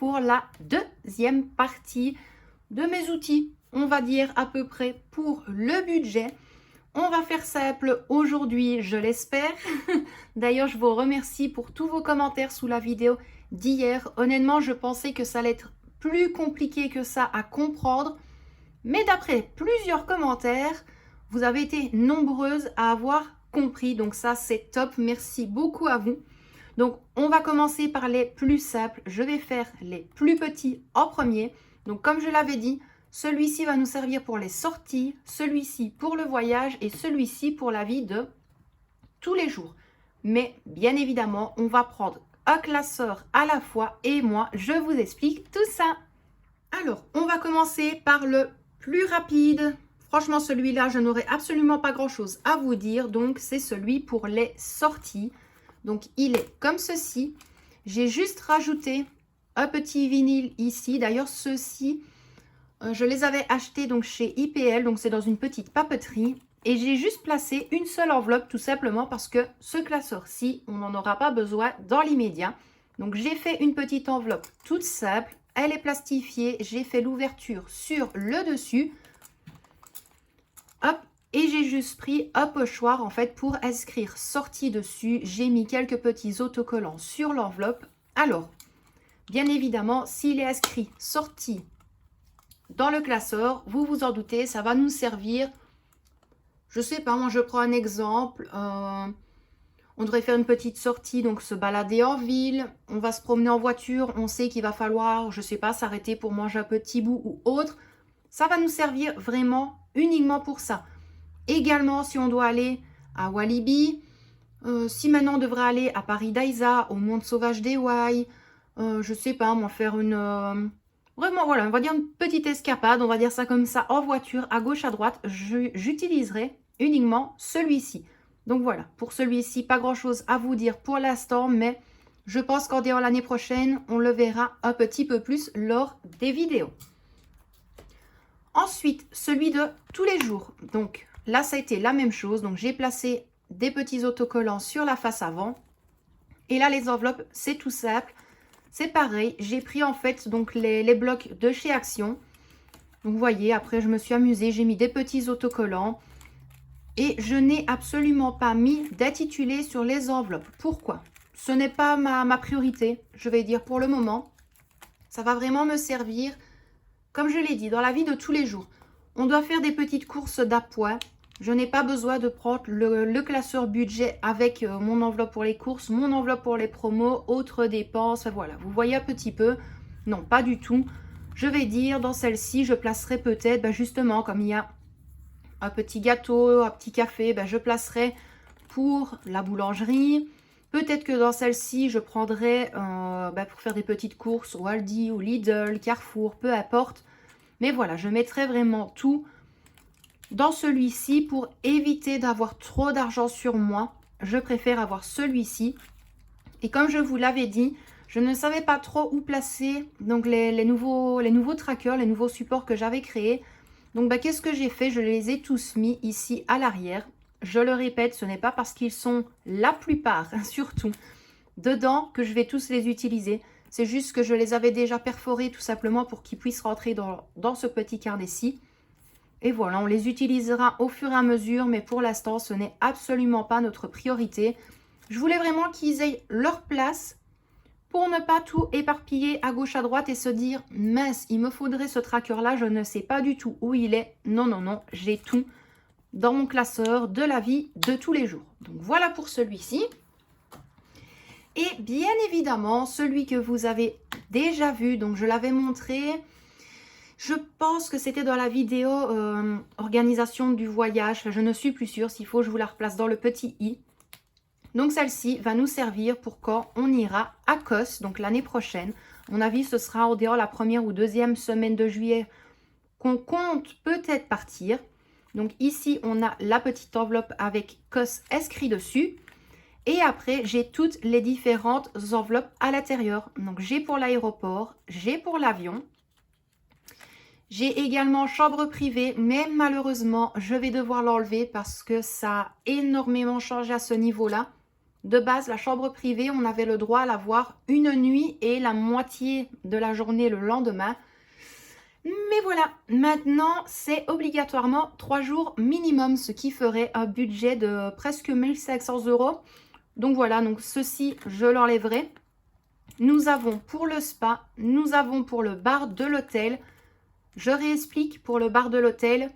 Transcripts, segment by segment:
pour la deuxième partie de mes outils, on va dire à peu près pour le budget. On va faire simple aujourd'hui, je l'espère. D'ailleurs, je vous remercie pour tous vos commentaires sous la vidéo d'hier. Honnêtement, je pensais que ça allait être plus compliqué que ça à comprendre. Mais d'après plusieurs commentaires, vous avez été nombreuses à avoir compris. Donc ça, c'est top. Merci beaucoup à vous. Donc, on va commencer par les plus simples. Je vais faire les plus petits en premier. Donc, comme je l'avais dit, celui-ci va nous servir pour les sorties, celui-ci pour le voyage et celui-ci pour la vie de tous les jours. Mais bien évidemment, on va prendre un classeur à la fois et moi, je vous explique tout ça. Alors, on va commencer par le plus rapide. Franchement, celui-là, je n'aurai absolument pas grand-chose à vous dire. Donc, c'est celui pour les sorties. Donc, il est comme ceci. J'ai juste rajouté un petit vinyle ici. D'ailleurs, ceux-ci, je les avais achetés donc chez IPL. Donc, c'est dans une petite papeterie. Et j'ai juste placé une seule enveloppe tout simplement parce que ce classeur-ci, on n'en aura pas besoin dans l'immédiat. Donc, j'ai fait une petite enveloppe toute simple. Elle est plastifiée. J'ai fait l'ouverture sur le dessus. Hop. Et j'ai juste pris un pochoir en fait pour inscrire sortie dessus. J'ai mis quelques petits autocollants sur l'enveloppe. Alors, bien évidemment, s'il est inscrit sortie dans le classeur, vous vous en doutez, ça va nous servir. Je sais pas, moi je prends un exemple. On devrait faire une petite sortie, donc se balader en ville. On va se promener en voiture. On sait qu'il va falloir, je sais pas, s'arrêter pour manger un petit bout ou autre. Ça va nous servir vraiment uniquement pour ça. Également, si on doit aller à Walibi, si maintenant on devrait aller à Paris Daïsa, au Monde Sauvage des Ouailles, je sais pas, moi faire une... vraiment, voilà, on va dire une petite escapade, on va dire ça comme ça, en voiture, à gauche, à droite, j'utiliserai uniquement celui-ci. Donc voilà, pour celui-ci, pas grand-chose à vous dire pour l'instant, mais je pense qu'en dehors l'année prochaine, on le verra un petit peu plus lors des vidéos. Ensuite, celui de tous les jours. Donc là, ça a été la même chose. Donc j'ai placé des petits autocollants sur la face avant. Et là, les enveloppes, c'est tout simple. C'est pareil. J'ai pris en fait donc les blocs de chez Action. Donc vous voyez, après je me suis amusée. J'ai mis des petits autocollants. Et je n'ai absolument pas mis d'intitulé sur les enveloppes. Pourquoi? Ce n'est pas ma priorité, je vais dire pour le moment. Ça va vraiment me servir, comme je l'ai dit, dans la vie de tous les jours. On doit faire des petites courses d'appoint. Je n'ai pas besoin de prendre le classeur budget avec mon enveloppe pour les courses, mon enveloppe pour les promos, autres dépenses. Voilà, vous voyez un petit peu. Non, pas du tout. Je vais dire, dans celle-ci, je placerai peut-être, justement, comme il y a un petit gâteau, un petit café, je placerai pour la boulangerie. Peut-être que dans celle-ci, je prendrai pour faire des petites courses au Aldi, au Lidl, Carrefour, peu importe. Mais voilà, je mettrai vraiment tout dans celui-ci pour éviter d'avoir trop d'argent sur moi. Je préfère avoir celui-ci. Et comme je vous l'avais dit, je ne savais pas trop où placer donc les nouveaux trackers, les nouveaux supports que j'avais créés. Donc, qu'est-ce que j'ai fait? Je les ai tous mis ici à l'arrière. Je le répète, ce n'est pas parce qu'ils sont la plupart, surtout, dedans que je vais tous les utiliser. C'est juste que je les avais déjà perforés tout simplement pour qu'ils puissent rentrer dans ce petit carnet-ci. Et voilà, on les utilisera au fur et à mesure, mais pour l'instant, ce n'est absolument pas notre priorité. Je voulais vraiment qu'ils aient leur place pour ne pas tout éparpiller à gauche, à droite et se dire, mince, il me faudrait ce tracker-là, je ne sais pas du tout où il est. Non, non, non, j'ai tout dans mon classeur de la vie de tous les jours. Donc voilà pour celui-ci. Et bien évidemment, celui que vous avez déjà vu, donc je l'avais montré, je pense que c'était dans la vidéo organisation du voyage. Je ne suis plus sûre, s'il faut, je vous la replace dans le petit i. Donc celle-ci va nous servir pour quand on ira à Kos, donc l'année prochaine. À mon avis, ce sera en dehors la première ou deuxième semaine de juillet qu'on compte peut-être partir. Donc ici, on a la petite enveloppe avec Kos inscrit dessus. Et après, j'ai toutes les différentes enveloppes à l'intérieur. Donc j'ai pour l'aéroport, j'ai pour l'avion. J'ai également chambre privée, mais malheureusement, je vais devoir l'enlever parce que ça a énormément changé à ce niveau-là. De base, la chambre privée, on avait le droit à l'avoir une nuit et la moitié de la journée le lendemain. Mais voilà, maintenant, c'est obligatoirement 3 jours minimum, ce qui ferait un budget de presque 1500 €. Donc voilà, donc ceci, je l'enlèverai. Nous avons pour le spa, nous avons pour le bar de l'hôtel. Je réexplique pour le bar de l'hôtel.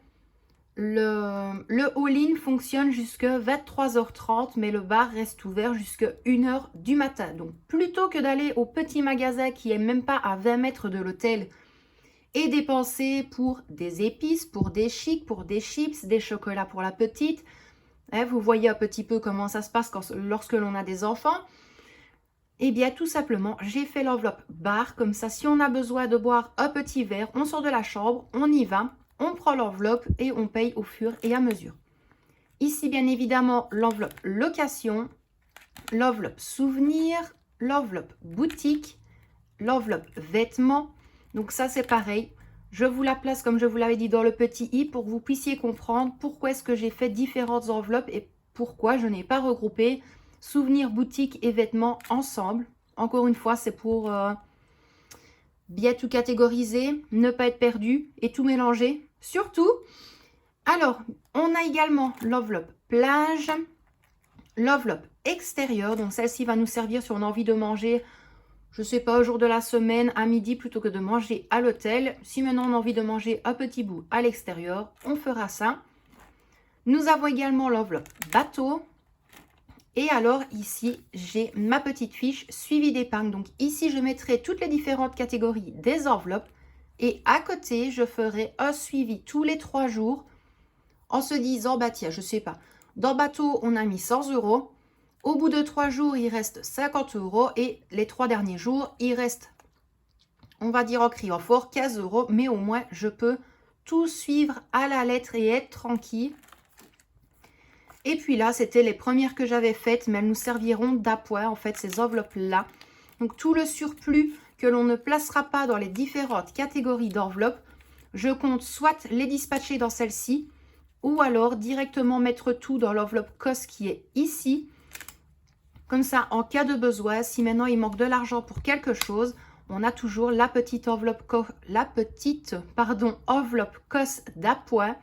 Le all-in fonctionne jusqu'à 23h30, mais le bar reste ouvert jusqu'à 1h du matin. Donc, plutôt que d'aller au petit magasin qui est même pas à 20 mètres de l'hôtel et dépenser pour des épices, pour des chics, pour des chips, des chocolats pour la petite, hein, vous voyez un petit peu comment ça se passe lorsque l'on a des enfants. Eh bien, tout simplement, j'ai fait l'enveloppe bar. Comme ça, si on a besoin de boire un petit verre, on sort de la chambre, on y va. On prend l'enveloppe et on paye au fur et à mesure. Ici, bien évidemment, l'enveloppe location, l'enveloppe souvenir, l'enveloppe boutique, l'enveloppe vêtements. Donc ça, c'est pareil. Je vous la place, comme je vous l'avais dit, dans le petit i pour que vous puissiez comprendre pourquoi est-ce que j'ai fait différentes enveloppes et pourquoi je n'ai pas regroupé souvenirs, boutique et vêtements ensemble. Encore une fois, c'est pour bien tout catégoriser, ne pas être perdu et tout mélanger. Surtout, alors, on a également l'enveloppe plage, l'enveloppe extérieure. Donc, celle-ci va nous servir si on a envie de manger, je ne sais pas, au jour de la semaine, à midi, plutôt que de manger à l'hôtel. Si maintenant on a envie de manger un petit bout à l'extérieur, on fera ça. Nous avons également l'enveloppe bateau. Et alors, ici, j'ai ma petite fiche suivi d'épargne. Donc, ici, je mettrai toutes les différentes catégories des enveloppes. Et à côté, je ferai un suivi tous les 3 jours en se disant, bah tiens, je sais pas, dans bateau, on a mis 100 €. Au bout de 3 jours, il reste 50 € et les 3 derniers jours, il reste, on va dire en criant fort, 15 €. Mais au moins, je peux tout suivre à la lettre et être tranquille. Et puis là, c'était les premières que j'avais faites, mais elles nous serviront d'appoint, en fait, ces enveloppes-là. Donc, tout le surplus que l'on ne placera pas dans les différentes catégories d'enveloppes, je compte soit les dispatcher dans celle-ci, ou alors directement mettre tout dans l'enveloppe COS qui est ici. Comme ça, en cas de besoin, si maintenant il manque de l'argent pour quelque chose, on a toujours la petite enveloppe, enveloppe COS d'appoint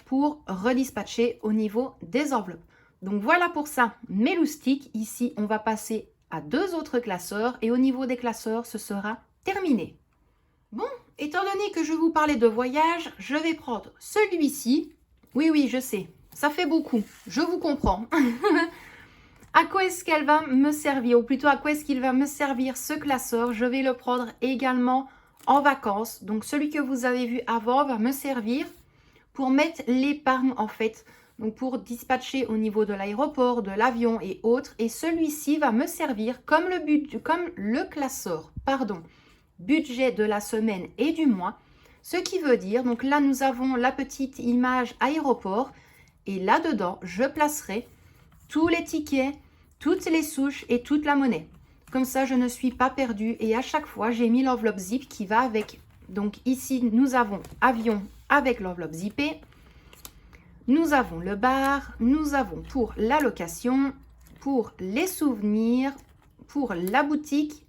pour redispatcher au niveau des enveloppes. Donc voilà pour ça mes loustiques. Ici, on va passer à 2 autres classeurs et au niveau des classeurs, ce sera terminé. Bon, étant donné que je vous parlais de voyage, je vais prendre celui-ci. Oui, je sais, ça fait beaucoup, je vous comprends. À quoi est-ce qu'elle va me servir, ou plutôt à quoi est-ce qu'il va me servir ce classeur? Je vais le prendre également en vacances. Donc celui que vous avez vu avant va me servir pour mettre l'épargne en fait. Donc pour dispatcher au niveau de l'aéroport, de l'avion et autres. Et celui-ci va me servir comme le classeur, budget de la semaine et du mois. Ce qui veut dire, donc là nous avons la petite image aéroport. Et là-dedans, je placerai tous les tickets, toutes les souches et toute la monnaie. Comme ça, je ne suis pas perdue. Et à chaque fois, j'ai mis l'enveloppe zip qui va avec. Donc ici, nous avons avion avec l'enveloppe zippée. Nous avons le bar. Nous avons pour la location, pour les souvenirs, pour la boutique,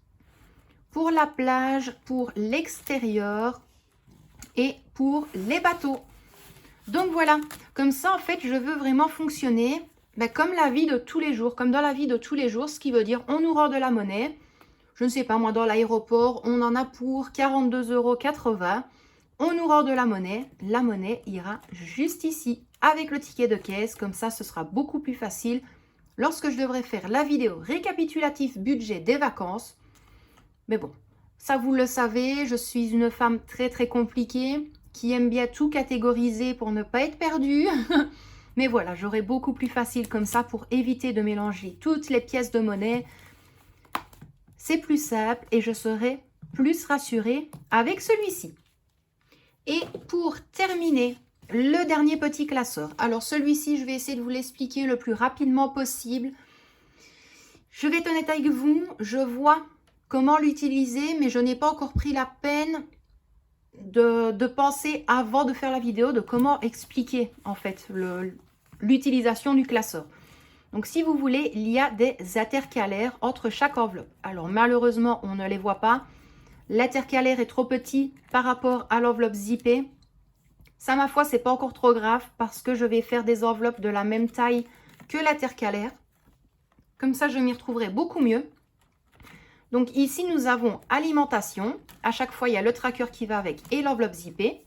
pour la plage, pour l'extérieur et pour les bateaux. Donc voilà, comme ça en fait, je veux vraiment fonctionner comme la vie de tous les jours, comme dans la vie de tous les jours, ce qui veut dire on nous rend de la monnaie. Je ne sais pas, moi dans l'aéroport, on en a pour 42,80 €. On nous rend de la monnaie ira juste ici avec le ticket de caisse, comme ça ce sera beaucoup plus facile lorsque je devrais faire la vidéo récapitulative budget des vacances. Mais bon, ça vous le savez, je suis une femme très compliquée qui aime bien tout catégoriser pour ne pas être perdue. Mais voilà, j'aurai beaucoup plus facile comme ça pour éviter de mélanger toutes les pièces de monnaie. C'est plus simple et je serai plus rassurée avec celui-ci. Et pour terminer, le dernier petit classeur. Alors celui-ci, je vais essayer de vous l'expliquer le plus rapidement possible. Je vais être honnête avec vous, je vois comment l'utiliser, mais je n'ai pas encore pris la peine de penser avant de faire la vidéo de comment expliquer en fait l'utilisation du classeur. Donc, si vous voulez, il y a des intercalaires entre chaque enveloppe. Alors, malheureusement, on ne les voit pas. L'intercalaire est trop petit par rapport à l'enveloppe zippée. Ça, ma foi, c'est pas encore trop grave parce que je vais faire des enveloppes de la même taille que l'intercalaire. Comme ça, je m'y retrouverai beaucoup mieux. Donc ici, nous avons alimentation. À chaque fois, il y a le tracker qui va avec et l'enveloppe zippée.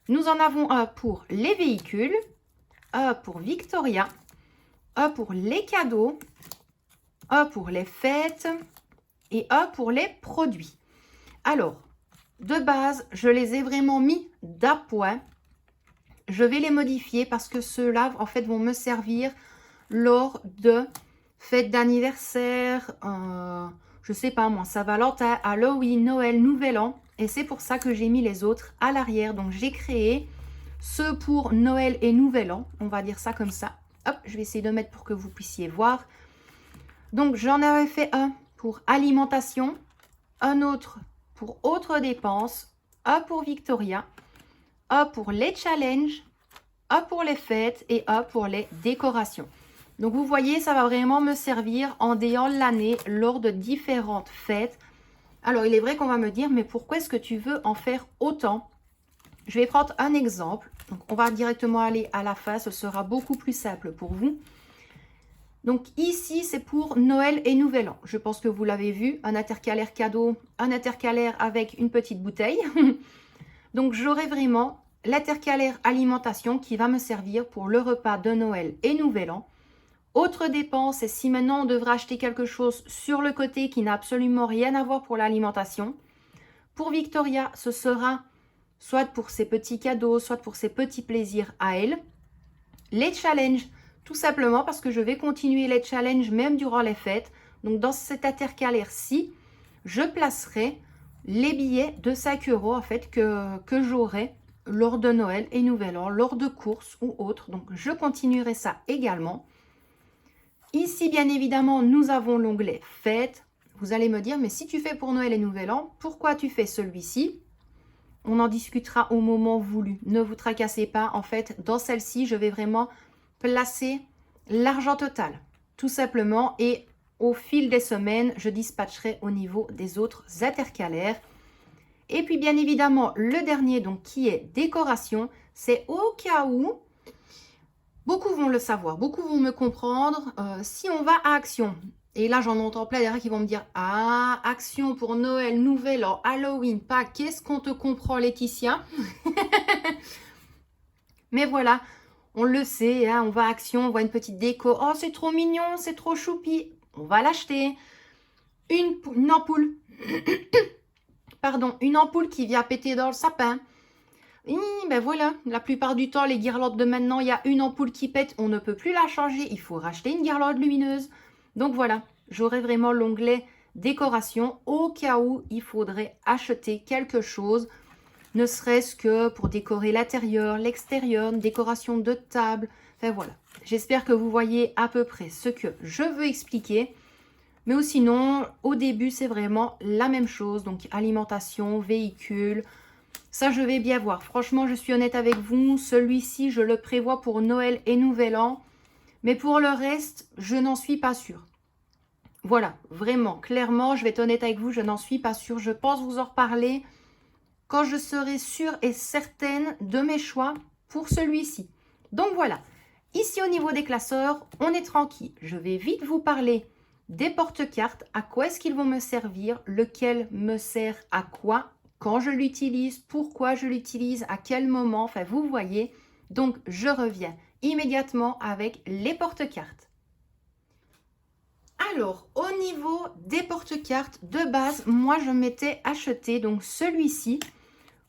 Nous en avons un pour les véhicules, un pour Victoria, un pour les cadeaux, un pour les fêtes et un pour les produits. Alors, de base, je les ai vraiment mis d'appoint. Je vais les modifier parce que ceux-là, en fait, vont me servir lors de fêtes d'anniversaire, je sais pas moi, Saint-Valentin, Halloween, Noël, Nouvel An. Et c'est pour ça que j'ai mis les autres à l'arrière. Donc, j'ai créé ceux pour Noël et Nouvel An. On va dire ça comme ça. Hop, je vais essayer de mettre pour que vous puissiez voir. Donc, j'en avais fait un pour alimentation, un autre pour autres dépenses, un pour Victoria, un pour les challenges, un pour les fêtes et un pour les décorations. Donc, vous voyez, ça va vraiment me servir en déant l'année lors de différentes fêtes. Alors, il est vrai qu'on va me dire, mais pourquoi est-ce que tu veux en faire autant? Je vais prendre un exemple. Donc, on va directement aller à la fin. Ce sera beaucoup plus simple pour vous. Donc, ici, c'est pour Noël et Nouvel An. Je pense que vous l'avez vu. Un intercalaire cadeau, un intercalaire avec une petite bouteille. Donc, j'aurai vraiment l'intercalaire alimentation qui va me servir pour le repas de Noël et Nouvel An. Autre dépense, et si maintenant on devra acheter quelque chose sur le côté qui n'a absolument rien à voir pour l'alimentation. Pour Victoria, ce sera soit pour ses petits cadeaux, soit pour ses petits plaisirs à elle. Les challenges, tout simplement parce que je vais continuer les challenges même durant les fêtes. Donc dans cet intercalaire-ci, je placerai les billets de 5 € en fait que j'aurai lors de Noël et Nouvel An, lors de courses ou autres. Donc je continuerai ça également. Ici, bien évidemment, nous avons l'onglet Fêtes. Vous allez me dire, mais si tu fais pour Noël et Nouvel An, pourquoi tu fais celui-ci? On en discutera au moment voulu. Ne vous tracassez pas. En fait, dans celle-ci, je vais vraiment placer l'argent total, tout simplement. Et au fil des semaines, je dispatcherai au niveau des autres intercalaires. Et puis, bien évidemment, le dernier, donc qui est décoration, c'est au cas où... Beaucoup vont le savoir, beaucoup vont me comprendre. Si on va à Action, et là j'en entends plein derrière qui vont me dire « Ah, Action pour Noël, Nouvel An, Halloween, Pâques, qu'est-ce qu'on te comprend Laetitia ?» Mais voilà, on le sait, hein, on va à Action, on voit une petite déco. « Oh, c'est trop mignon, c'est trop choupi. » On va l'acheter. Une ampoule. Pardon, une ampoule qui vient péter dans le sapin. Ben voilà, la plupart du temps, les guirlandes de maintenant, il y a une ampoule qui pète, on ne peut plus la changer, il faut racheter une guirlande lumineuse. Donc voilà, j'aurai vraiment l'onglet décoration au cas où il faudrait acheter quelque chose, ne serait-ce que pour décorer l'intérieur, l'extérieur, une décoration de table. Enfin voilà, j'espère que vous voyez à peu près ce que je veux expliquer. Mais sinon, au début, c'est vraiment la même chose, donc alimentation, véhicule. Ça, je vais bien voir. Franchement, je suis honnête avec vous. Celui-ci, je le prévois pour Noël et Nouvel An. Mais pour le reste, je n'en suis pas sûre. Voilà, vraiment, clairement, je vais être honnête avec vous, je n'en suis pas sûre. Je pense vous en reparler quand je serai sûre et certaine de mes choix pour celui-ci. Donc voilà, ici au niveau des classeurs, on est tranquille. Je vais vite vous parler des porte-cartes. À quoi est-ce qu'ils vont me servir? Lequel me sert à quoi? Quand je l'utilise, pourquoi je l'utilise, à quel moment, enfin vous voyez. Donc je reviens immédiatement avec les porte-cartes. Alors au niveau des porte-cartes de base, moi je m'étais acheté donc celui-ci.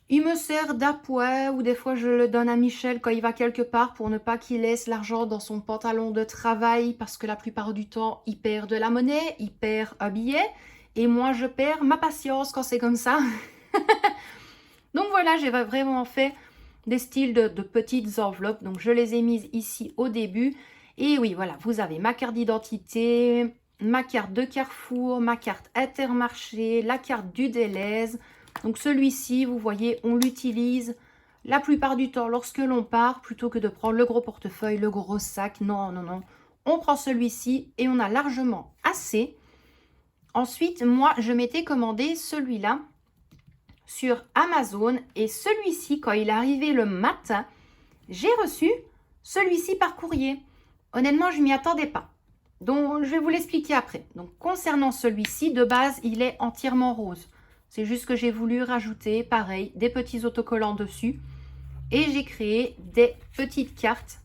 Il me sert d'appoint ou des fois je le donne à Michel quand il va quelque part pour ne pas qu'il laisse l'argent dans son pantalon de travail parce que la plupart du temps il perd de la monnaie, il perd un billet et moi je perds ma patience quand c'est comme ça. Donc voilà, j'ai vraiment fait des styles de petites enveloppes. Donc je les ai mises ici au début. Et oui, voilà, vous avez ma carte d'identité, ma carte de Carrefour, ma carte Intermarché, la carte du Delhaize. Donc celui-ci, vous voyez, on l'utilise la plupart du temps lorsque l'on part, plutôt que de prendre le gros portefeuille, le gros sac. Non, non, non. on prend celui-ci et on a largement assez. Ensuite, moi, je m'étais commandé celui-là sur Amazon et celui-ci, quand il est arrivé le matin, j'ai reçu celui-ci par courrier. Honnêtement, je ne m'y attendais pas. Donc, je vais vous l'expliquer après. Donc, concernant celui-ci, de base, il est entièrement rose. C'est juste que j'ai voulu rajouter, pareil, des petits autocollants dessus. Et j'ai créé des petites cartes.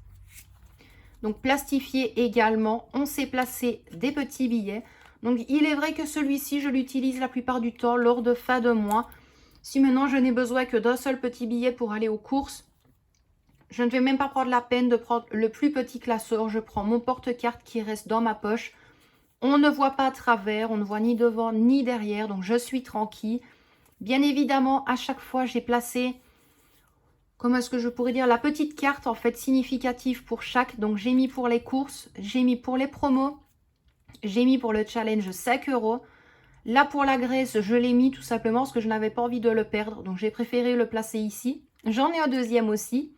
Donc, plastifiées également. On s'est placé des petits billets. Donc, il est vrai que celui-ci, je l'utilise la plupart du temps lors de fin de mois. Si maintenant, je n'ai besoin que d'un seul petit billet pour aller aux courses, je ne vais même pas prendre la peine de prendre le plus petit classeur. Je prends mon porte-carte qui reste dans ma poche. On ne voit pas à travers, on ne voit ni devant ni derrière. Donc, je suis tranquille. Bien évidemment, à chaque fois, j'ai placé, comment est-ce que je pourrais dire, la petite carte en fait significative pour chaque. Donc, j'ai mis pour les courses, j'ai mis pour les promos, j'ai mis pour le challenge 5 €. Là, pour la graisse, je l'ai mis tout simplement parce que je n'avais pas envie de le perdre. Donc, j'ai préféré le placer ici. J'en ai un deuxième aussi.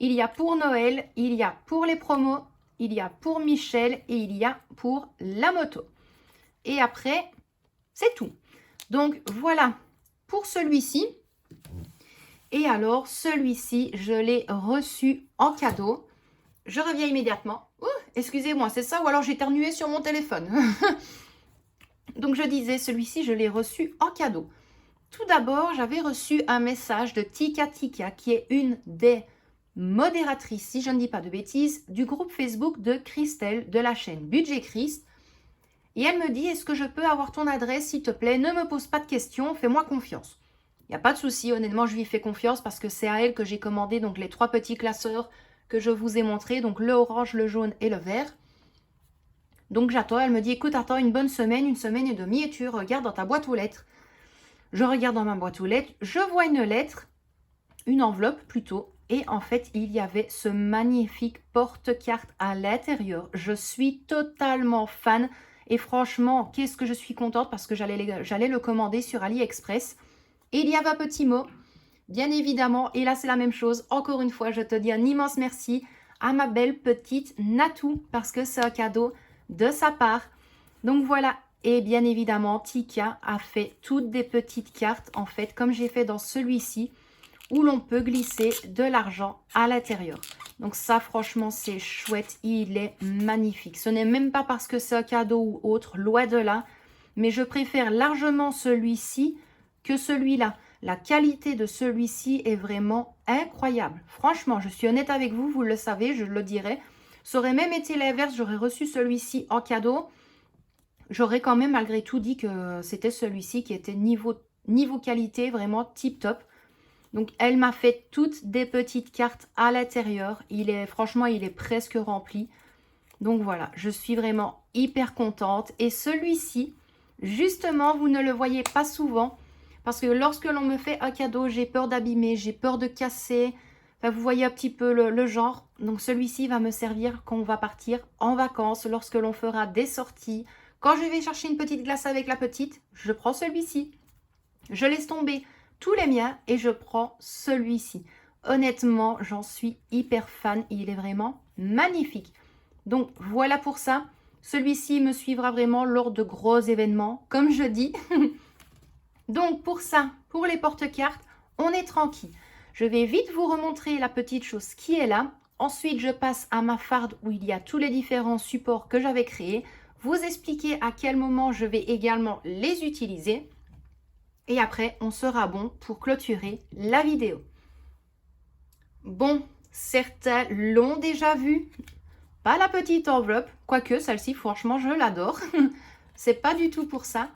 Il y a pour Noël, il y a pour les promos, il y a pour Michel et il y a pour la moto. Et après, c'est tout. Donc, voilà pour celui-ci. Et alors, celui-ci, je l'ai reçu en cadeau. Je reviens immédiatement. Excusez-moi, c'est ça ou alors j'ai éternué sur mon téléphone. Donc, je disais, celui-ci, je l'ai reçu en cadeau. Tout d'abord, j'avais reçu un message de Tika Tika, qui est une des modératrices, si je ne dis pas de bêtises, du groupe Facebook de Christelle, de la chaîne Budget Christ. Et elle me dit, est-ce que je peux avoir ton adresse, s'il te plaît? Ne me pose pas de questions, fais-moi confiance. Il n'y a pas de souci, honnêtement, je lui fais confiance parce que c'est à elle que j'ai commandé donc les 3 petits classeurs que je vous ai montrés, donc le orange, le jaune et le vert. Donc j'attends, elle me dit, écoute, attends une semaine et demie et tu regardes dans ta boîte aux lettres. Je regarde dans ma boîte aux lettres, je vois une lettre, une enveloppe plutôt, et en fait, il y avait ce magnifique porte-carte à l'intérieur. Je suis totalement fan et franchement, qu'est-ce que je suis contente parce que j'allais le commander sur AliExpress. Et il y avait un petit mot, bien évidemment, et là c'est la même chose. Encore une fois, je te dis un immense merci à ma belle petite Natou parce que c'est un cadeau de sa part. Donc voilà, et bien évidemment, Tika a fait toutes des petites cartes, en fait, comme j'ai fait dans celui-ci, où l'on peut glisser de l'argent à l'intérieur. Donc ça, franchement, c'est chouette, il est magnifique. Ce n'est même pas parce que c'est un cadeau ou autre, loin de là, mais je préfère largement celui-ci que celui-là. La qualité de celui-ci est vraiment incroyable. Franchement, je suis honnête avec vous, vous le savez, je le dirai. Ça aurait même été l'inverse, j'aurais reçu celui-ci en cadeau. J'aurais quand même malgré tout dit que c'était celui-ci qui était niveau qualité vraiment tip top. Donc elle m'a fait toutes des petites cartes à l'intérieur. Franchement, il est presque rempli. Donc voilà, je suis vraiment hyper contente. Et celui-ci, justement, vous ne le voyez pas souvent. Parce que lorsque l'on me fait un cadeau, j'ai peur d'abîmer, j'ai peur de casser. Enfin, vous voyez un petit peu le genre. Donc celui-ci va me servir quand on va partir en vacances, lorsque l'on fera des sorties. Quand je vais chercher une petite glace avec la petite, je prends celui-ci. Je laisse tomber tous les miens et je prends celui-ci. Honnêtement, j'en suis hyper fan. Il est vraiment magnifique. Donc voilà pour ça. Celui-ci me suivra vraiment lors de gros événements, comme je dis. Donc pour ça, pour les porte-cartes, on est tranquille. Je vais vite vous remontrer la petite chose qui est là. Ensuite, je passe à ma farde où il y a tous les différents supports que j'avais créés. Vous expliquer à quel moment je vais également les utiliser. Et après, on sera bon pour clôturer la vidéo. Bon, certains l'ont déjà vu. Pas la petite enveloppe, quoique celle-ci, franchement, je l'adore. C'est pas du tout pour ça.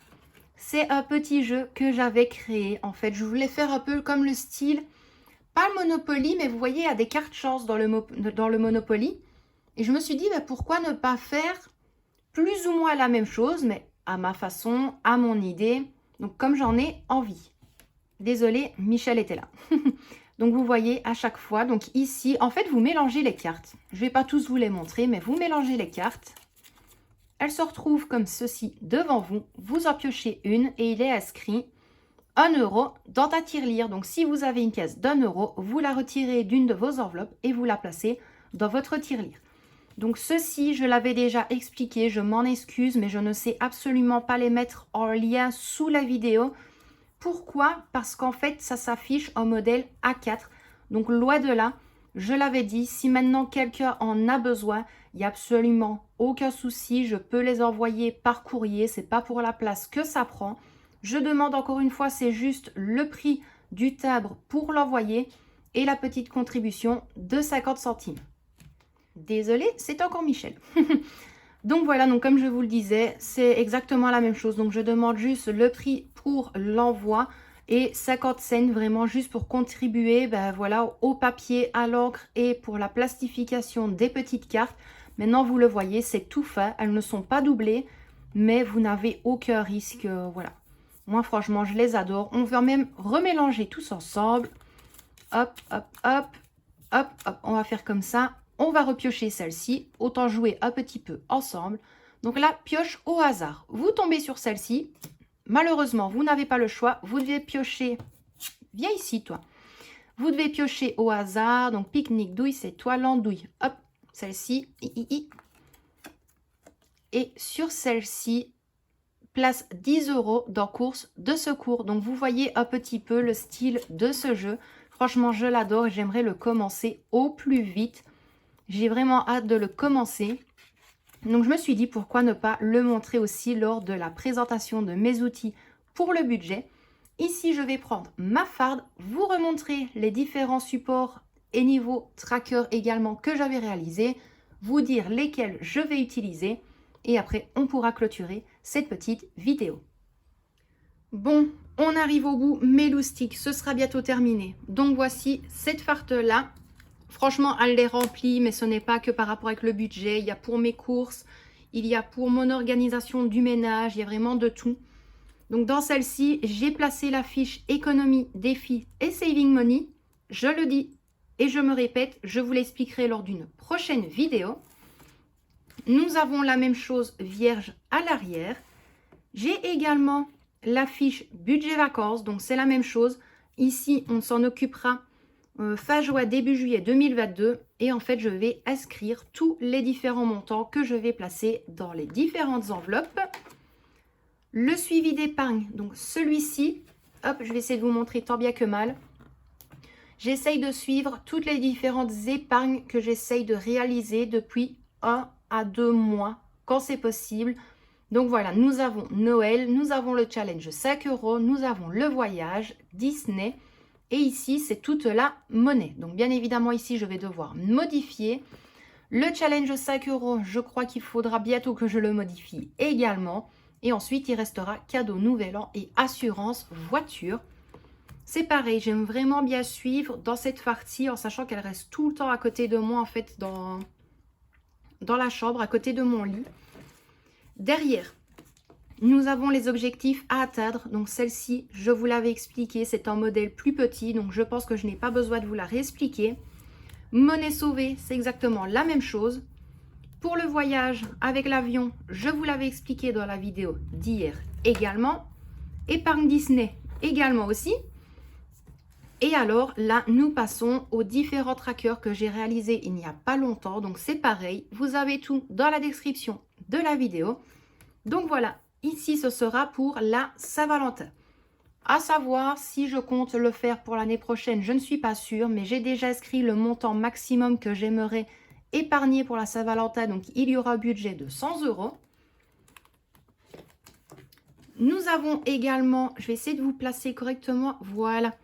C'est un petit jeu que j'avais créé. En fait, je voulais faire un peu comme le style, pas le Monopoly, mais vous voyez, il y a des cartes chance dans le Monopoly. Et je me suis dit, bah, pourquoi ne pas faire plus ou moins la même chose, mais à ma façon, à mon idée. Donc, comme j'en ai envie. Désolée, Michel était là. Donc, vous voyez à chaque fois. Donc, ici, en fait, vous mélangez les cartes. Je ne vais pas tous vous les montrer, mais vous mélangez les cartes. Elles se retrouvent comme ceci devant vous. Vous en piochez une et il est inscrit 1 € dans ta tirelire. Donc, si vous avez une pièce d'1 €, vous la retirez d'une de vos enveloppes et vous la placez dans votre tirelire. Donc ceci, je l'avais déjà expliqué, je m'en excuse, mais je ne sais absolument pas les mettre en lien sous la vidéo. Pourquoi? Parce qu'en fait, ça s'affiche en modèle A4. Donc loin de là, je l'avais dit, si maintenant quelqu'un en a besoin, il n'y a absolument aucun souci, je peux les envoyer par courrier, c'est pas pour la place que ça prend. Je demande encore une fois, c'est juste le prix du timbre pour l'envoyer et la petite contribution de 50 centimes. Désolée, c'est encore Michel. Donc voilà, donc comme je vous le disais, c'est exactement la même chose. Donc je demande juste le prix pour l'envoi et 50 cents vraiment juste pour contribuer voilà, au papier, à l'encre et pour la plastification des petites cartes. Maintenant, vous le voyez, c'est tout fait. Elles ne sont pas doublées, mais vous n'avez aucun risque. Voilà. Moi, franchement, je les adore. On va même remélanger tous ensemble. Hop, hop, hop, hop, hop. On va faire comme ça. On va repiocher celle-ci. Autant jouer un petit peu ensemble. Donc là, pioche au hasard. Vous tombez sur celle-ci. Malheureusement, vous n'avez pas le choix. Vous devez piocher. Viens ici, toi. Vous devez piocher au hasard. Donc, pique-nique, douille, c'est toi, l'andouille. Hop, celle-ci. Et sur celle-ci, place 10 € dans course de secours. Donc, vous voyez un petit peu le style de ce jeu. Franchement, je l'adore et j'aimerais le commencer au plus vite. J'ai vraiment hâte de le commencer. Donc, je me suis dit pourquoi ne pas le montrer aussi lors de la présentation de mes outils pour le budget. Ici, je vais prendre ma farde, vous remontrer les différents supports et niveaux tracker également que j'avais réalisé, vous dire lesquels je vais utiliser et après, on pourra clôturer cette petite vidéo. Bon, on arrive au bout, mes loustiques, ce sera bientôt terminé. Donc, voici cette farde-là. Franchement, elle les remplit, mais ce n'est pas que par rapport avec le budget. Il y a pour mes courses, il y a pour mon organisation du ménage, il y a vraiment de tout. Donc, dans celle-ci, j'ai placé la fiche économie, défi et saving money. Je le dis et je me répète, je vous l'expliquerai lors d'une prochaine vidéo. Nous avons la même chose vierge à l'arrière. J'ai également la fiche budget vacances, donc c'est la même chose. Ici, on s'en occupera fin juin, début juillet 2022. Et en fait, je vais inscrire tous les différents montants que je vais placer dans les différentes enveloppes. Le suivi d'épargne, donc celui-ci, hop, je vais essayer de vous montrer tant bien que mal. J'essaye de suivre toutes les différentes épargnes que j'essaye de réaliser depuis 1 à 2 mois, quand c'est possible. Donc voilà, nous avons Noël, nous avons le challenge 5 €, nous avons le voyage, Disney. Et ici, c'est toute la monnaie. Donc bien évidemment, ici, je vais devoir modifier. Le challenge 5 €, je crois qu'il faudra bientôt que je le modifie également. Et ensuite, il restera cadeau nouvel an et assurance voiture. C'est pareil, j'aime vraiment bien suivre dans cette partie en sachant qu'elle reste tout le temps à côté de moi, en fait, dans la chambre, à côté de mon lit. Derrière, nous avons les objectifs à atteindre. Donc celle-ci, je vous l'avais expliqué, c'est un modèle plus petit. Donc je pense que je n'ai pas besoin de vous la réexpliquer. Monnaie sauvée, c'est exactement la même chose. Pour le voyage avec l'avion, je vous l'avais expliqué dans la vidéo d'hier également. Épargne Disney également aussi. Et alors là, nous passons aux différents trackers que j'ai réalisés il n'y a pas longtemps. Donc c'est pareil, vous avez tout dans la description de la vidéo. Donc voilà, ici ce sera pour la Saint-Valentin. À savoir si je compte le faire pour l'année prochaine, je ne suis pas sûre, mais j'ai déjà inscrit le montant maximum que j'aimerais épargner pour la Saint-Valentin. Donc il y aura un budget de 100 €. Nous avons également, je vais essayer de vous placer correctement, voilà.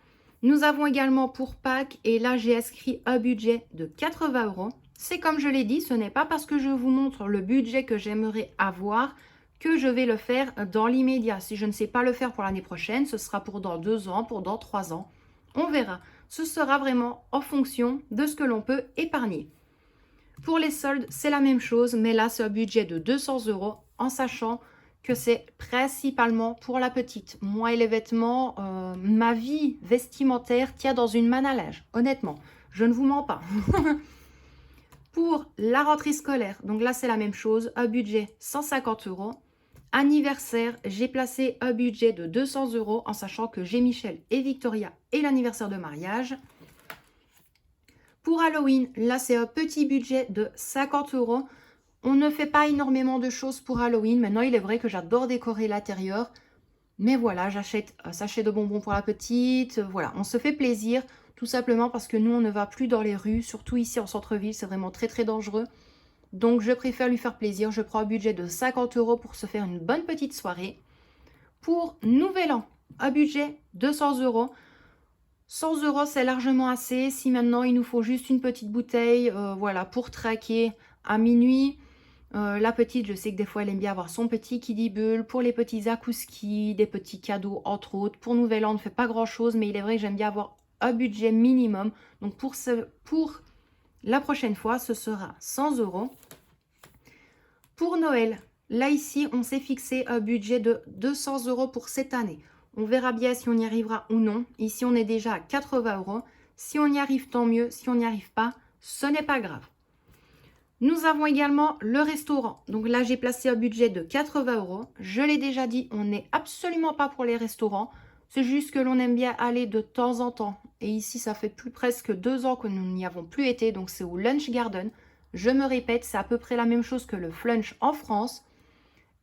Nous avons également pour Pâques, et là j'ai inscrit un budget de 80 €. C'est comme je l'ai dit, ce n'est pas parce que je vous montre le budget que j'aimerais avoir que je vais le faire dans l'immédiat. Si je ne sais pas le faire pour l'année prochaine, ce sera pour dans 2 ans, pour dans 3 ans. On verra. Ce sera vraiment en fonction de ce que l'on peut épargner. Pour les soldes, c'est la même chose, mais là c'est un budget de 200 € en sachant que c'est principalement pour la petite. Moi et les vêtements, ma vie vestimentaire tient dans une manne à linge, honnêtement. Je ne vous mens pas. Pour la rentrée scolaire, donc là c'est la même chose, un budget 150 €. Anniversaire, j'ai placé un budget de 200 € en sachant que j'ai Michel et Victoria et l'anniversaire de mariage. Pour Halloween, là c'est un petit budget de 50 €. On ne fait pas énormément de choses pour Halloween. Maintenant, il est vrai que j'adore décorer l'intérieur. Mais voilà, j'achète un sachet de bonbons pour la petite. Voilà, on se fait plaisir. Tout simplement parce que nous, on ne va plus dans les rues. Surtout ici en centre-ville, c'est vraiment très très dangereux. Donc, je préfère lui faire plaisir. Je prends un budget de 50 € pour se faire une bonne petite soirée. Pour Nouvel An, un budget de 100 €. 100 €, c'est largement assez. Si maintenant, il nous faut juste une petite bouteille, voilà, pour traquer à minuit. La petite, je sais que des fois, elle aime bien avoir son petit kidibule. Pour les petits akouskis, des petits cadeaux, entre autres. Pour Nouvel An, on ne fait pas grand-chose, mais il est vrai que j'aime bien avoir un budget minimum. Donc, pour la prochaine fois, ce sera 100 €. Pour Noël, là, ici, on s'est fixé un budget de 200 € pour cette année. On verra bien si on y arrivera ou non. Ici, on est déjà à 80 €. Si on y arrive, tant mieux. Si on n'y arrive pas, ce n'est pas grave. Nous avons également le restaurant. Donc là, j'ai placé un budget de 80 €. Je l'ai déjà dit, on n'est absolument pas pour les restaurants. C'est juste que l'on aime bien aller de temps en temps. Et ici, ça fait presque 2 ans que nous n'y avons plus été. Donc c'est au Lunch Garden. Je me répète, c'est à peu près la même chose que le Flunch en France.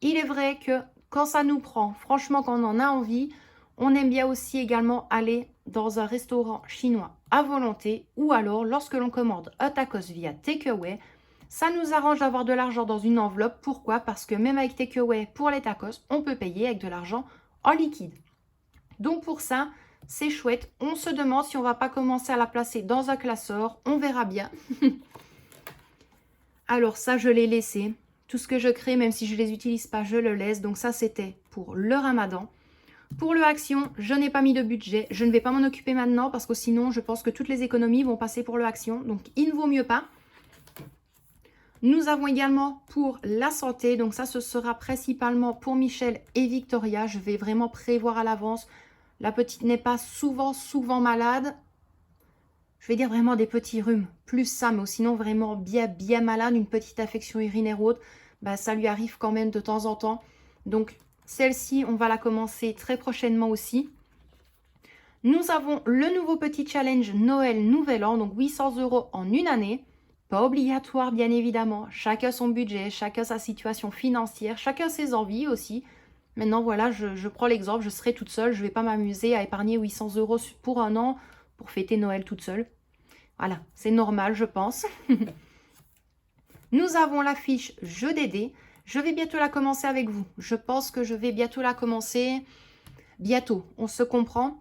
Il est vrai que quand ça nous prend, franchement, quand on en a envie, on aime bien aussi également aller dans un restaurant chinois à volonté. Ou alors, lorsque l'on commande un tacos via takeaway, ça nous arrange d'avoir de l'argent dans une enveloppe. Pourquoi? Parce que même avec takeaway pour les tacos, on peut payer avec de l'argent en liquide. Donc pour ça, c'est chouette. On se demande si on ne va pas commencer à la placer dans un classeur. On verra bien. Alors ça, je l'ai laissé. Tout ce que je crée, même si je ne les utilise pas, je le laisse. Donc ça, c'était pour le Ramadan. Pour le Action, je n'ai pas mis de budget. Je ne vais pas m'en occuper maintenant parce que sinon, je pense que toutes les économies vont passer pour le Action. Donc, il ne vaut mieux pas. Nous avons également pour la santé, donc ça ce sera principalement pour Michel et Victoria. Je vais vraiment prévoir à l'avance. La petite n'est pas souvent malade. Je vais dire vraiment des petits rhumes, plus ça, mais sinon vraiment bien malade, une petite affection urinaire ou autre, bah, ça lui arrive quand même de temps en temps. Donc celle-ci, on va la commencer très prochainement aussi. Nous avons le nouveau petit challenge Noël Nouvel An, donc 800 € en une année. Pas obligatoire, bien évidemment. Chacun son budget, chacun sa situation financière, chacun ses envies aussi. Maintenant, voilà, je prends l'exemple, je serai toute seule. Je ne vais pas m'amuser à épargner 800 € pour un an pour fêter Noël toute seule. Voilà, c'est normal, je pense. Nous avons la fiche jeu des dés. Je vais bientôt la commencer avec vous. Je pense que je vais bientôt la commencer. Bientôt, on se comprend.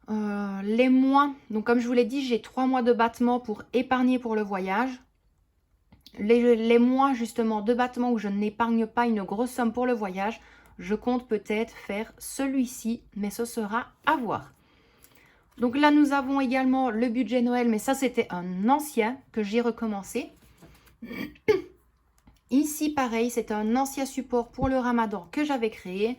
Les mois, donc comme je vous l'ai dit, j'ai 3 mois de battement pour épargner pour le voyage. Les mois justement de battement où je n'épargne pas une grosse somme pour le voyage, je compte peut-être faire celui-ci, mais ce sera à voir. Donc là, nous avons également le budget Noël, mais ça, c'était un ancien que j'ai recommencé. Ici, pareil, c'est un ancien support pour le Ramadan que j'avais créé.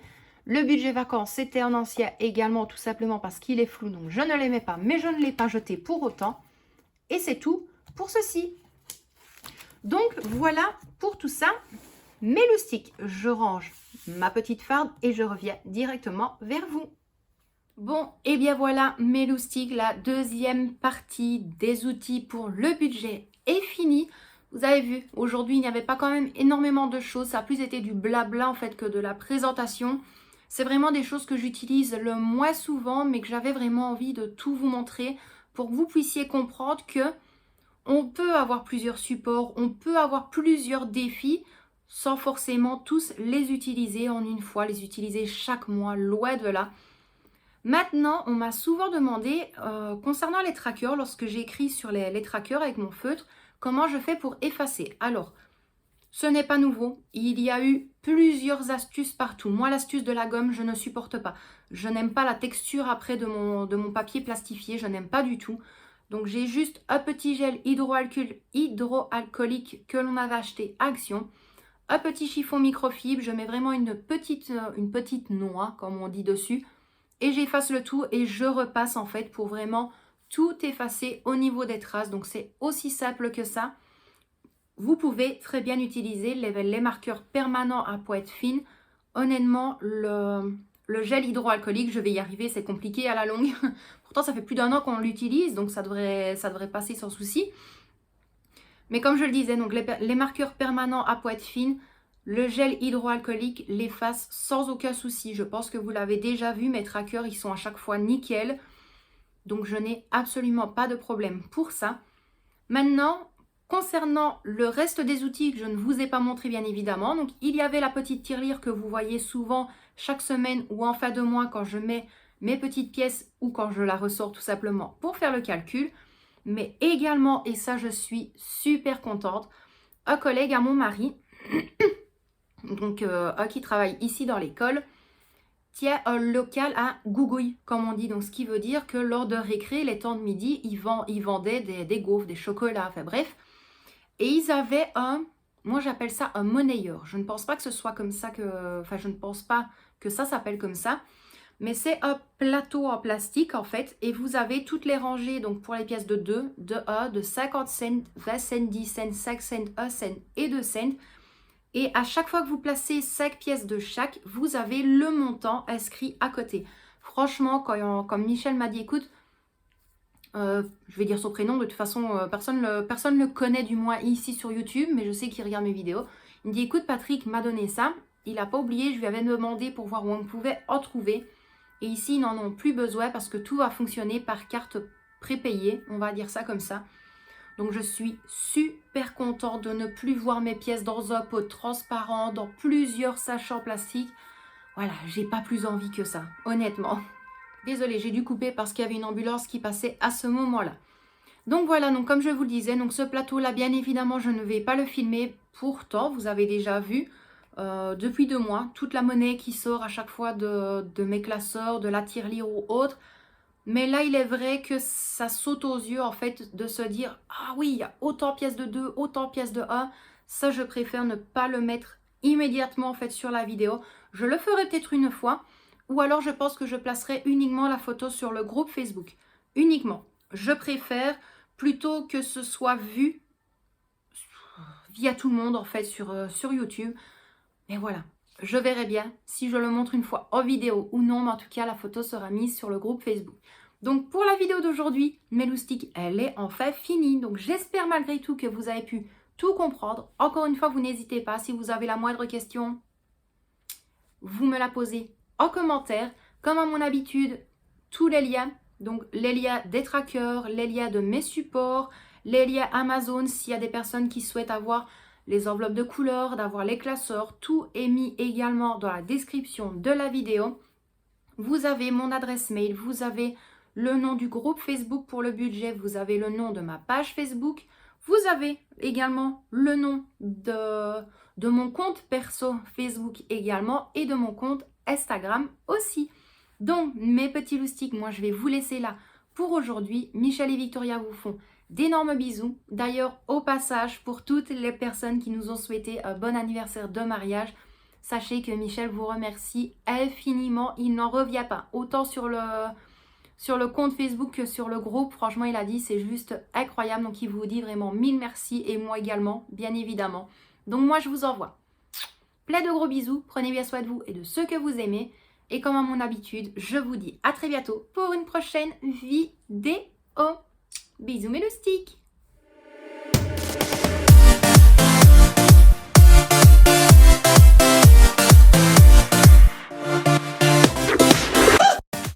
Le budget vacances, c'était un ancien également, tout simplement parce qu'il est flou, donc je ne l'aimais pas, mais je ne l'ai pas jeté pour autant. Et c'est tout pour ceci. Donc, voilà pour tout ça. Mes loustiques, je range ma petite farde et je reviens directement vers vous. Bon, et bien voilà, mes loustiques, la deuxième partie des outils pour le budget est finie. Vous avez vu, aujourd'hui, il n'y avait pas quand même énormément de choses. Ça a plus été du blabla en fait que de la présentation. C'est vraiment des choses que j'utilise le moins souvent, mais que j'avais vraiment envie de tout vous montrer pour que vous puissiez comprendre que on peut avoir plusieurs supports, on peut avoir plusieurs défis sans forcément tous les utiliser en une fois, les utiliser chaque mois, loin de là. Maintenant, on m'a souvent demandé, concernant les trackers, lorsque j'ai écrit sur les trackers avec mon feutre, comment je fais pour effacer. Alors, ce n'est pas nouveau. Il y a eu plusieurs astuces partout. Moi, l'astuce de la gomme, je ne supporte pas. Je n'aime pas la texture après de mon papier plastifié. Je n'aime pas du tout. Donc, j'ai juste un petit gel hydroalcoolique que l'on avait acheté à Action. Un petit chiffon microfibre. Je mets vraiment une petite noix, comme on dit dessus. Et j'efface le tout et je repasse en fait pour vraiment tout effacer au niveau des traces. Donc, c'est aussi simple que ça. Vous pouvez très bien utiliser les marqueurs permanents à pointe fine. Honnêtement, le le gel hydroalcoolique, je vais y arriver, c'est compliqué à la longue. Pourtant, ça fait plus d'1 an qu'on l'utilise, donc ça devrait passer sans souci. Mais comme je le disais, donc les marqueurs permanents à pointe fine, le gel hydroalcoolique l'efface sans aucun souci. Je pense que vous l'avez déjà vu, mes trackers, ils sont à chaque fois nickel. Donc, je n'ai absolument pas de problème pour ça. Maintenant, concernant le reste des outils que je ne vous ai pas montré bien évidemment, donc il y avait la petite tirelire que vous voyez souvent chaque semaine ou en fin de mois quand je mets mes petites pièces ou quand je la ressors tout simplement pour faire le calcul. Mais également, et ça je suis super contente, un collègue à mon mari, donc qui travaille ici dans l'école, tient un local à Gougouille, comme on dit. Donc ce qui veut dire que lors de récré, les temps de midi, ils vendaient des gaufres, des chocolats, enfin bref. Et ils avaient moi j'appelle ça un monnayeur. Je ne pense pas que ce soit comme ça je ne pense pas que ça s'appelle comme ça. Mais c'est un plateau en plastique en fait. Et vous avez toutes les rangées, donc pour les pièces de 2, de 1, de 50 cents, 20 cents, 10 cents, 5 cents, 1 cent et 2 cents. Et à chaque fois que vous placez 5 pièces de chaque, vous avez le montant inscrit à côté. Franchement, comme Michel m'a dit, écoute, je vais dire son prénom, de toute façon, personne ne le connaît du moins ici sur YouTube, mais je sais qu'il regarde mes vidéos. Il me dit, écoute, Patrick m'a donné ça, il n'a pas oublié, je lui avais demandé pour voir où on pouvait en trouver. Et ici, ils n'en ont plus besoin parce que tout va fonctionner par carte prépayée, on va dire ça comme ça. Donc je suis super contente de ne plus voir mes pièces dans un pot transparent, dans plusieurs sachets en plastique. Voilà, j'ai pas plus envie que ça, honnêtement. Désolée, j'ai dû couper parce qu'il y avait une ambulance qui passait à ce moment-là. Donc voilà, donc comme je vous le disais, donc ce plateau-là, bien évidemment, je ne vais pas le filmer. Pourtant, vous avez déjà vu, depuis 2 mois, toute la monnaie qui sort à chaque fois de mes classeurs, de la tirelire ou autre. Mais là, il est vrai que ça saute aux yeux, en fait, de se dire « Ah oui, il y a autant de pièces de 2, autant de pièces de 1. » Ça, je préfère ne pas le mettre immédiatement, en fait, sur la vidéo. Je le ferai peut-être une fois. Ou alors, je pense que je placerai uniquement la photo sur le groupe Facebook. Uniquement. Je préfère, plutôt que ce soit vu via tout le monde, en fait, sur YouTube. Mais voilà. Je verrai bien si je le montre une fois en vidéo ou non, mais en tout cas, la photo sera mise sur le groupe Facebook. Donc, pour la vidéo d'aujourd'hui, mes loustiques, elle est enfin finie. Donc, j'espère malgré tout que vous avez pu tout comprendre. Encore une fois, vous n'hésitez pas. Si vous avez la moindre question, vous me la posez en commentaire. Comme à mon habitude, tous les liens, donc les liens des trackers, les liens de mes supports, les liens Amazon, s'il y a des personnes qui souhaitent avoir les enveloppes de couleurs, d'avoir les classeurs, tout est mis également dans la description de la vidéo. Vous avez mon adresse mail, vous avez le nom du groupe Facebook pour le budget, vous avez le nom de ma page Facebook, vous avez également le nom de mon compte perso Facebook également et de mon compte Instagram aussi. Donc mes petits loustiques, moi je vais vous laisser là pour aujourd'hui. Michel et Victoria vous font d'énormes bisous. D'ailleurs, au passage, pour toutes les personnes qui nous ont souhaité un bon anniversaire de mariage, sachez que Michel vous remercie infiniment. Il n'en revient pas. Autant sur le compte Facebook que sur le groupe. Franchement, il a dit c'est juste incroyable. Donc, il vous dit vraiment 1000 merci. Et moi également, bien évidemment. Donc, moi, je vous envoie plein de gros bisous. Prenez bien soin de vous et de ceux que vous aimez. Et comme à mon habitude, je vous dis à très bientôt pour une prochaine vidéo. Bisous mes loustiques!